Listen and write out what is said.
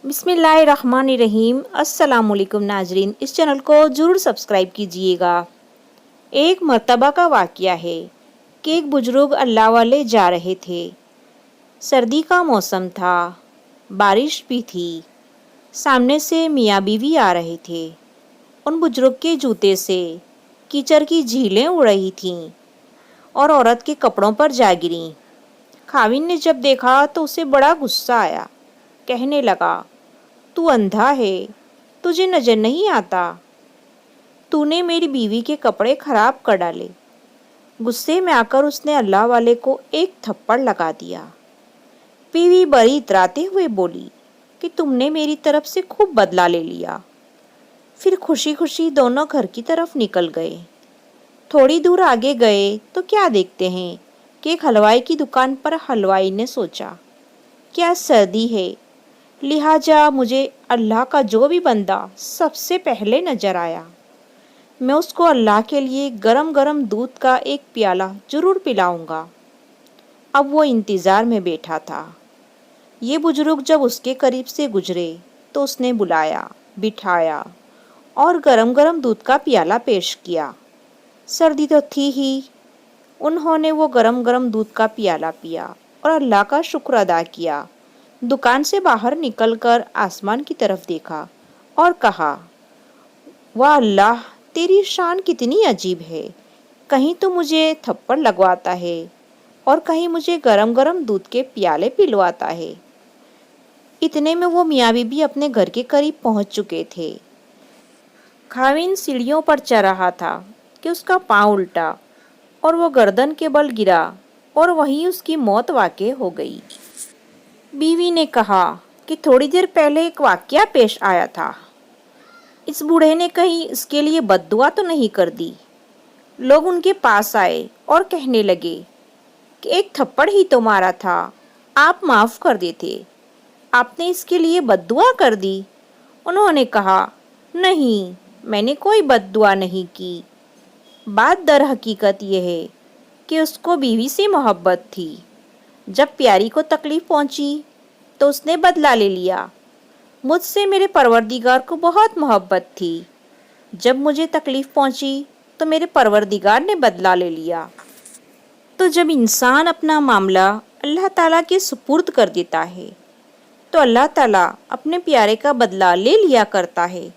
बिस्मिल्लाहिर्रहमानिर्रहीम। अस्सलाम वालेकुम नाजरीन, इस चैनल को ज़रूर सब्सक्राइब कीजिएगा। एक मर्तबा का वाक़या है कि एक बुजुर्ग अल्लाह वाले जा रहे थे। सर्दी का मौसम था, बारिश भी थी। सामने से मियाँ बीवी आ रहे थे। उन बुजुर्ग के जूते से कीचड़ की झीलें उड़ रही थीं और औरत के कपड़ों पर जा गिरीं। खाविन ने जब देखा तो उसे बड़ा गुस्सा आया। कहने लगा, तू अंधा है, तुझे नजर नहीं आता? तूने मेरी बीवी के कपड़े खराब कर डाले। गुस्से में आकर उसने अल्लाह वाले को एक थप्पड़ लगा दिया। बीवी बड़ी इतराते हुए बोली कि तुमने मेरी तरफ से खूब बदला ले लिया। फिर खुशी खुशी दोनों घर की तरफ निकल गए। थोड़ी दूर आगे गए तो क्या देखते हैं कि एक हलवाई की दुकान पर हलवाई ने सोचा, क्या सर्दी है, लिहाजा मुझे अल्लाह का जो भी बंदा सबसे पहले नजर आया, मैं उसको अल्लाह के लिए गरम गरम दूध का एक प्याला जरूर पिलाऊंगा। अब वो इंतज़ार में बैठा था। ये बुजुर्ग जब उसके करीब से गुजरे तो उसने बुलाया, बिठाया और गरम गरम दूध का प्याला पेश किया। सर्दी तो थी ही। उन्होंने वो गरम गरम दूध का प्याला पिया और अल्लाह का शुक्र अदा किया। दुकान से बाहर निकलकर आसमान की तरफ देखा और कहा, वाह अल्लाह, तेरी शान कितनी अजीब है। कहीं तो मुझे थप्पड़ लगवाता है और कहीं मुझे गरम गरम दूध के प्याले पिलवाता है। इतने में वो मियाँ बीबी अपने घर के करीब पहुंच चुके थे। खाविन सीढ़ियों पर चढ़ रहा था कि उसका पांव उल्टा और वो गर्दन के बल गिरा और वहीं उसकी मौत वाक़ई हो गई। बीवी ने कहा कि थोड़ी देर पहले एक वाक़या पेश आया था। इस बूढ़े ने कहीं इसके लिए बद्दुआ तो नहीं कर दी। लोग उनके पास आए और कहने लगे कि एक थप्पड़ ही तो मारा था, आप माफ़ कर देते, आपने इसके लिए बद्दुआ कर दी। उन्होंने कहा, नहीं, मैंने कोई बद्दुआ नहीं की। बात दर हकीकत यह है कि उसको बीवी से मोहब्बत थी। जब प्यारी को तकलीफ पहुंची तो उसने बदला ले लिया। मुझसे मेरे परवरदिगार को बहुत मोहब्बत थी। जब मुझे तकलीफ पहुंची तो मेरे परवरदिगार ने बदला ले लिया। तो जब इंसान अपना मामला अल्लाह ताला के सुपुर्द कर देता है तो अल्लाह ताला अपने प्यारे का बदला ले लिया करता है।